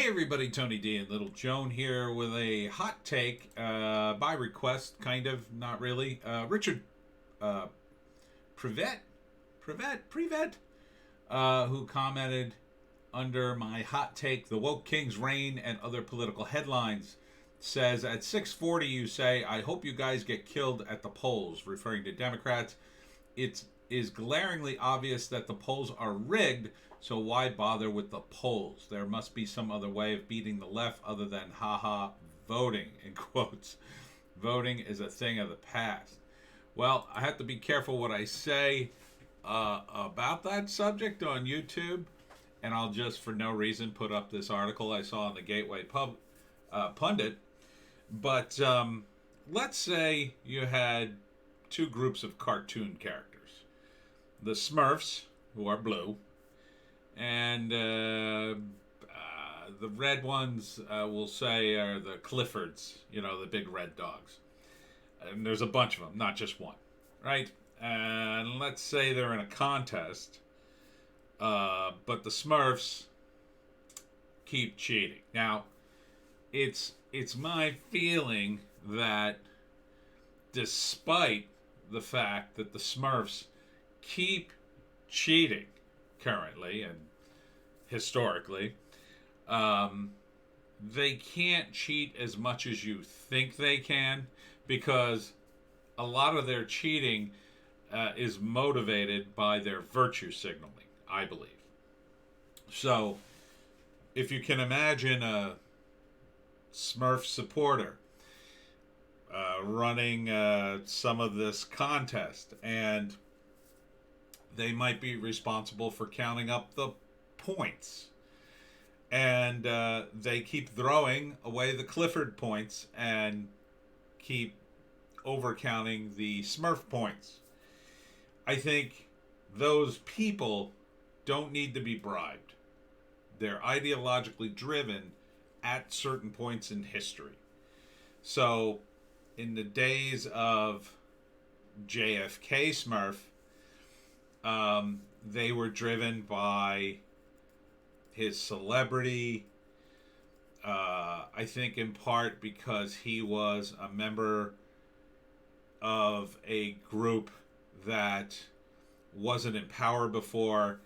everybody, Tony D and Little Joan here with a hot take by request, kind of, not really. Richard uh, Privet, who commented under my hot take, "The Woke Kings reign and other political headlines," says, at 6:40 you say, "I hope you guys get killed at the polls," referring to Democrats. It is glaringly obvious that the polls are rigged, so why bother with the polls? There must be some other way of beating the left other than haha voting, in quotes. Voting is a thing of the past. Well, I have to be careful what I say about that subject on YouTube, and I'll just for no reason put up this article I saw on the Gateway Pundit. But let's say you had two groups of cartoon characters. The Smurfs, who are blue, and the red ones, we'll say, are the Cliffords, the big red dogs. And there's a bunch of them, not just one, right? And let's say they're in a contest, but the Smurfs keep cheating. Now, it's my feeling that despite the fact that the Smurfs keep cheating currently and historically, they can't cheat as much as you think they can, because a lot of their cheating is motivated by their virtue signaling, I believe. So, if you can imagine a Smurf supporter running some of this contest, and they might be responsible for counting up the points, and they keep throwing away the Clifford points and keep overcounting the Smurf points. I think those people don't need to be bribed. They're ideologically driven at certain points in history. So, in the days of JFK Smurf, they were driven by his celebrity, I think in part because he was a member of a group that wasn't in power before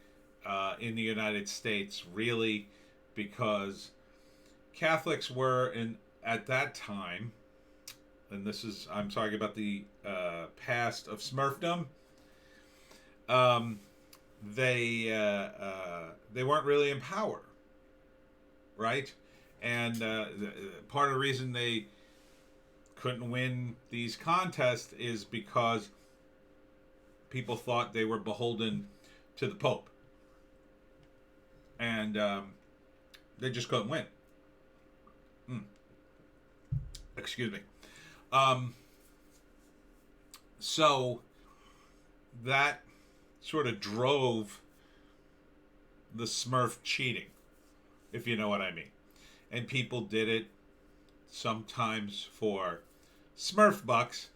in the United States, really, because Catholics were at that time, and I'm talking about the past of Smurfdom. They weren't really in power, right? And part of the reason they couldn't win these contests is because people thought they were beholden to the Pope, and they just couldn't win. Excuse me. So that sort of drove the Smurf cheating, if you know what I mean. And people did it sometimes for Smurf bucks,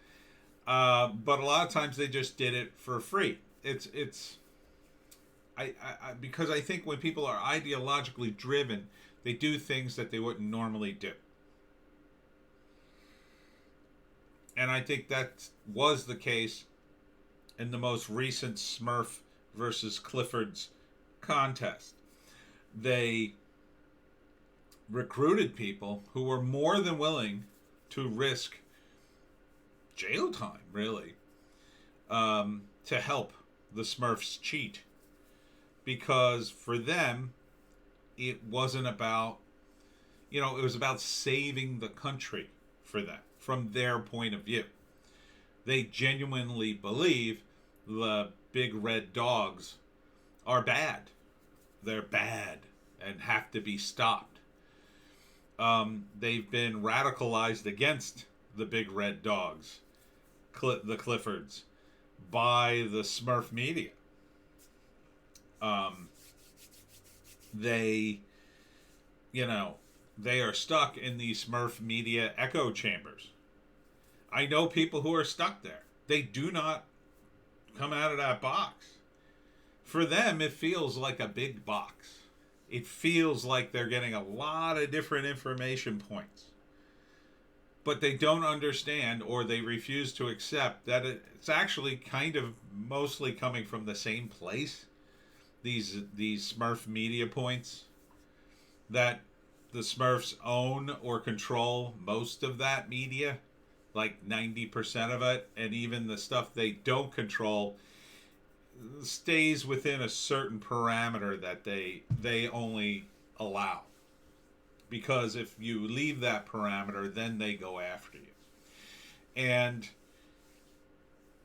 but a lot of times they just did it for free. Because I think when people are ideologically driven, they do things that they wouldn't normally do. And I think that was the case in the most recent Smurf versus Clifford's contest. They recruited people who were more than willing to risk jail time, really, to help the Smurfs cheat. Because for them, it wasn't about, it was about saving the country for them, from their point of view. They genuinely believe the big red dogs are bad. They're bad and have to be stopped. They've been radicalized against the big red dogs, the Cliffords, by the Smurf media. They are stuck in the Smurf media echo chambers. I know people who are stuck there. They do not come out of that box. For them, it feels like a big box. it feels like they're getting a lot of different information points. But they don't understand, or they refuse to accept, that it's actually kind of mostly coming from the same place. These Smurf media points, that the Smurfs own or control most of that media, like 90% of it, and even the stuff they don't control stays within a certain parameter that they only allow. Because if you leave that parameter, then they go after you. And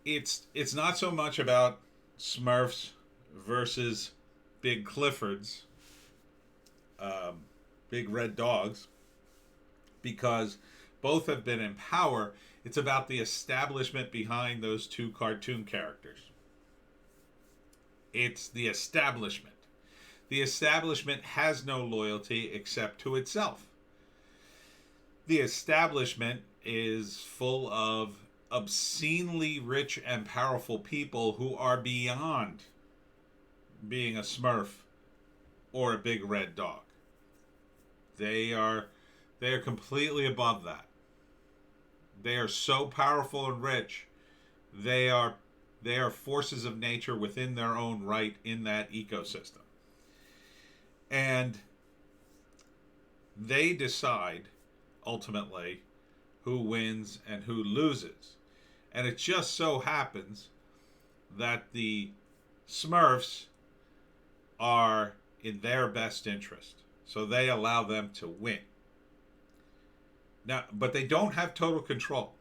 it's not so much about Smurfs versus Big Cliffords, Big Red Dogs, because both have been in power. It's about the establishment behind those two cartoon characters. It's the establishment. The establishment has no loyalty except to itself. The establishment is full of obscenely rich and powerful people who are beyond being a Smurf or a Big Red Dog. They are completely above that. They are so powerful and rich. They are forces of nature within their own right in that ecosystem. And they decide, ultimately, who wins and who loses. And it just so happens that the Smurfs are in their best interest. So they allow them to win. Now, but they don't have total control.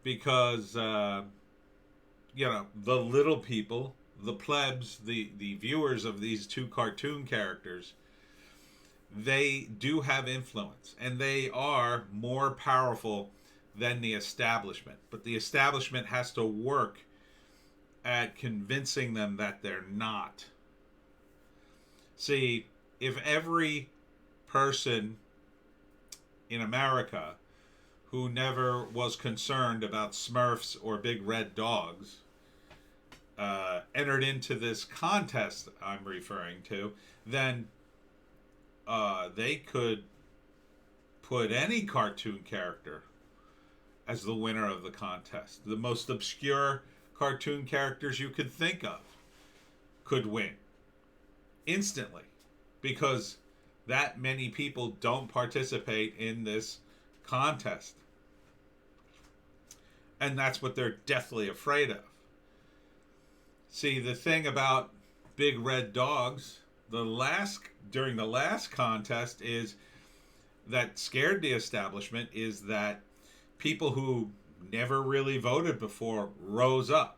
Because, the little people, the plebs, the viewers of these two cartoon characters, they do have influence, and they are more powerful than the establishment. But the establishment has to work at convincing them that they're not. See, if every person in America who never was concerned about Smurfs or Big Red Dogs entered into this contest I'm referring to, then they could put any cartoon character as the winner of the contest. The most obscure cartoon characters you could think of could win instantly, because that many people don't participate in this contest. And that's what they're deathly afraid of. See, the thing about Big Red Dogs, during the last contest, is that scared the establishment is that people who never really voted before rose up.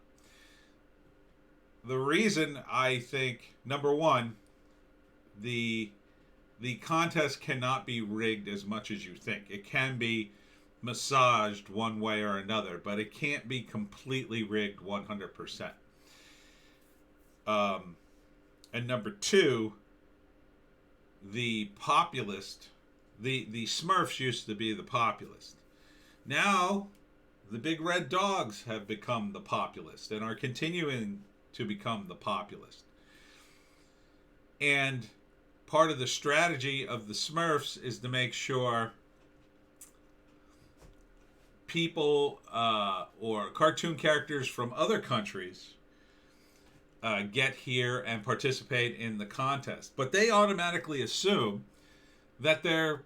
The reason, I think, number one, the contest cannot be rigged as much as you think. It can be massaged one way or another, but it can't be completely rigged 100%. And number two, the populist, the Smurfs used to be the populist. Now, the Big Red Dogs have become the populist and are continuing to become the populist. And part of the strategy of the Smurfs is to make sure people or cartoon characters from other countries get here and participate in the contest. But they automatically assume that they're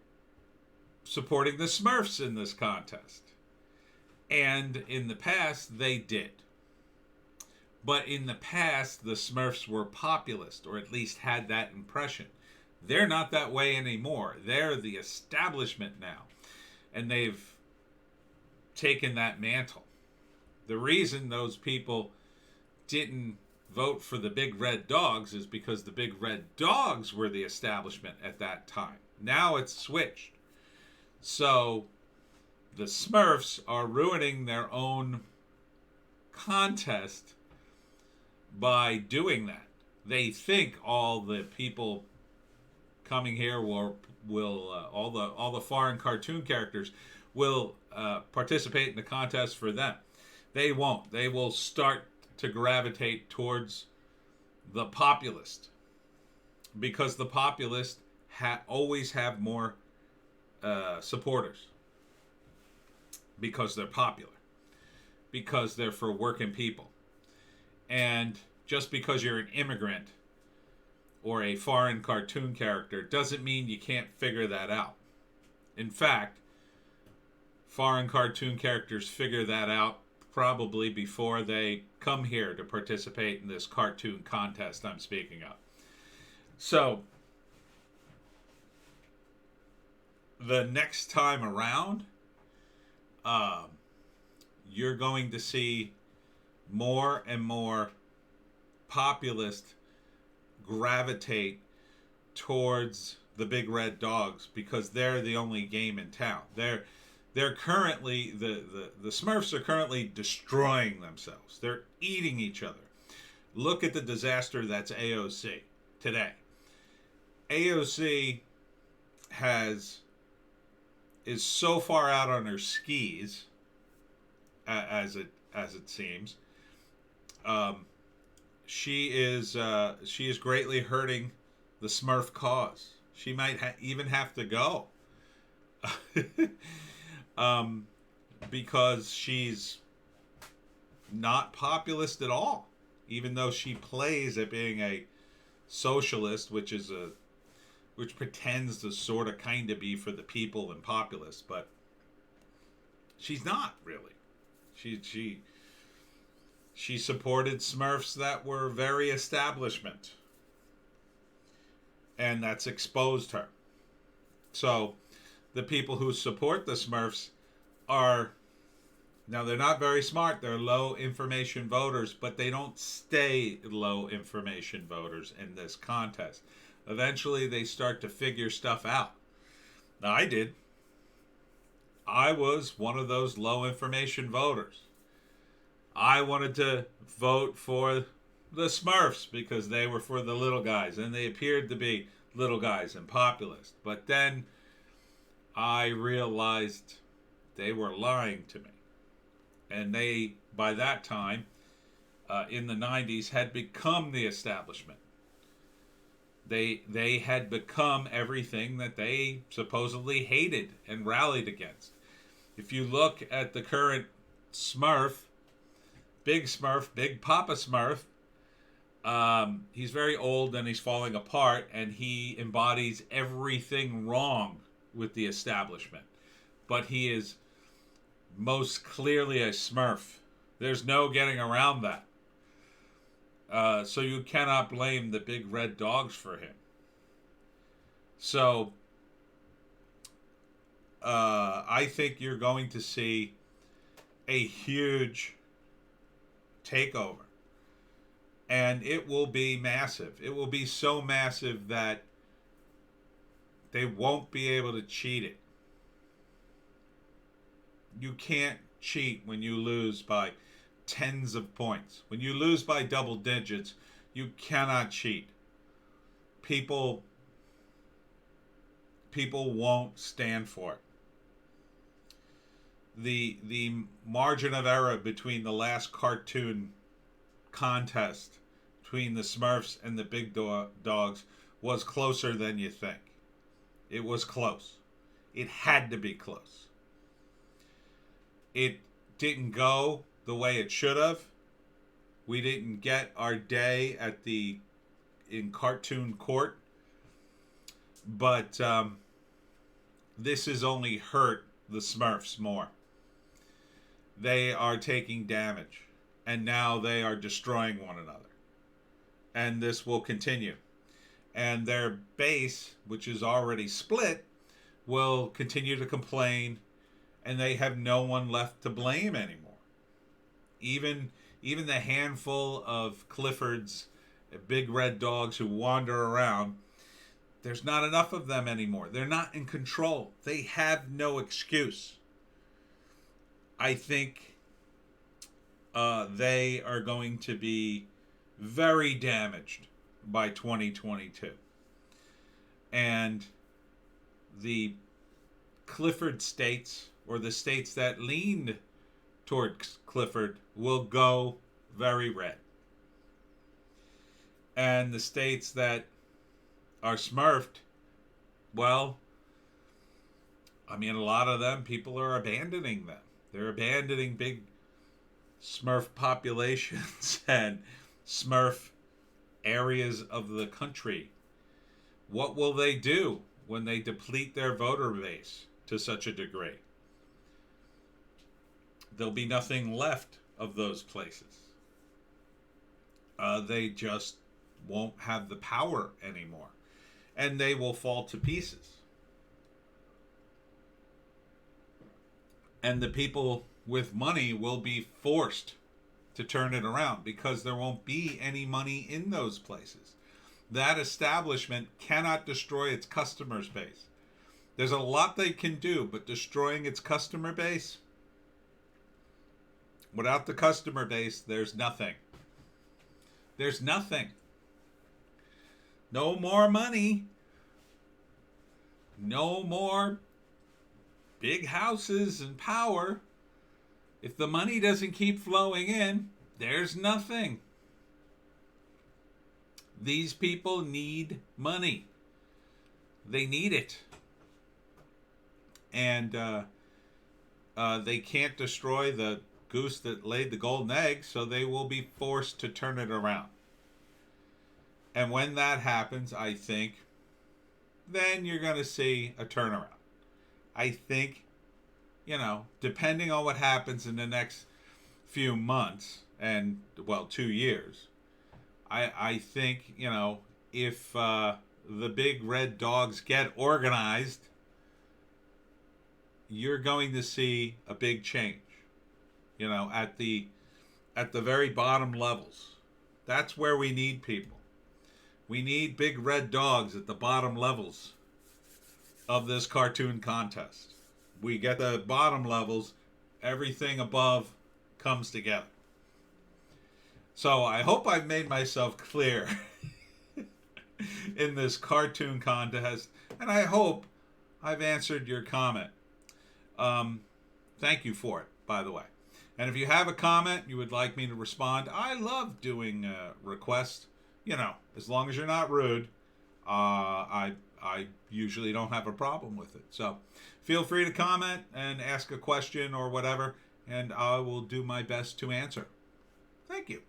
supporting the Smurfs in this contest. And in the past, they did. But in the past, the Smurfs were populist, or at least had that impression. They're not that way anymore. They're the establishment now. And they've taken that mantle. The reason those people didn't vote for the Big Red Dogs is because the Big Red Dogs were the establishment at that time. Now it's switched. So the Smurfs are ruining their own contest by doing that. They think all the people coming here will all the foreign cartoon characters will participate in the contest for them. They won't. They will start to gravitate towards the populist, because the populists always have more supporters, because they're popular, because they're for working people. And just because you're an immigrant or a foreign cartoon character doesn't mean you can't figure that out. In fact, foreign cartoon characters figure that out probably before they come here to participate in this cartoon contest I'm speaking of. So, the next time around, you're going to see more and more populists gravitate towards the big red dogs because they're the only game in town. They're currently the Smurfs are currently destroying themselves. They're eating each other. Look at the disaster that's AOC today. AOC is so far out on her skis, as it seems. She is greatly hurting the Smurf cause. She might even have to go, because she's not populist at all. Even though she plays at being a socialist, which pretends to sort of kind of be for the people and populist, but she's not really. She supported Smurfs that were very establishment, and that's exposed her. So the people who support the Smurfs are, now they're not very smart, they're low information voters, but they don't stay low information voters in this contest. Eventually they start to figure stuff out. Now, I did. I was one of those low information voters. I wanted to vote for the Smurfs because they were for the little guys, and they appeared to be little guys and populist. But then I realized they were lying to me. And they, by that time, in the 90s, had become the establishment. They had become everything that they supposedly hated and rallied against. If you look at the current Smurf, Big Papa Smurf, he's very old and he's falling apart, and he embodies everything wrong with the establishment. But he is most clearly a Smurf. There's no getting around that. So you cannot blame the big red dogs for him. So I think you're going to see a huge takeover. And it will be massive. It will be so massive that they won't be able to cheat it. You can't cheat when you lose by tens of points. When you lose by double digits, you cannot cheat. People won't stand for it. The margin of error between the last cartoon contest between the Smurfs and the big dogs was closer than you think. It was close. It had to be close. It didn't go the way it should have. We didn't get our day in cartoon court. But this has only hurt the Smurfs more. They are taking damage, and now they are destroying one another. And this will continue. And their base, which is already split, will continue to complain, and they have no one left to blame anymore. Even the handful of Clifford's big red dogs who wander around, there's not enough of them anymore. They're not in control. They have no excuse. I think they are going to be very damaged by 2022. And the Clifford states, or the states that lean toward Clifford, will go very red. And the states that are smurfed, well, I mean, a lot of them, people are abandoning them. They're abandoning big smurf populations and smurf areas of the country. What will they do when they deplete their voter base to such a degree? There'll be nothing left of those places. They just won't have the power anymore. And they will fall to pieces. And the people with money will be forced to turn it around because there won't be any money in those places. That establishment cannot destroy its customer base. There's a lot they can do, but destroying its customer base, without the customer base, there's nothing. There's nothing. No more money. No more big houses and power. If the money doesn't keep flowing in, there's nothing. These people need money. They need it. And they can't destroy the goose that laid the golden egg, so they will be forced to turn it around. And when that happens, I think, then you're going to see a turnaround. I think, depending on what happens in the next few months and, 2 years, I think, if the big red dogs get organized, you're going to see a big change, at the very bottom levels. That's where we need people. We need big red dogs at the bottom levels of this cartoon contest. We get the bottom levels, everything above comes together. So I hope I've made myself clear in this cartoon contest, and I hope I've answered your comment. Thank you for it, by the way. And if you have a comment you would like me to respond, I love doing requests. As long as you're not rude, I usually don't have a problem with it. So feel free to comment and ask a question or whatever, and I will do my best to answer. Thank you.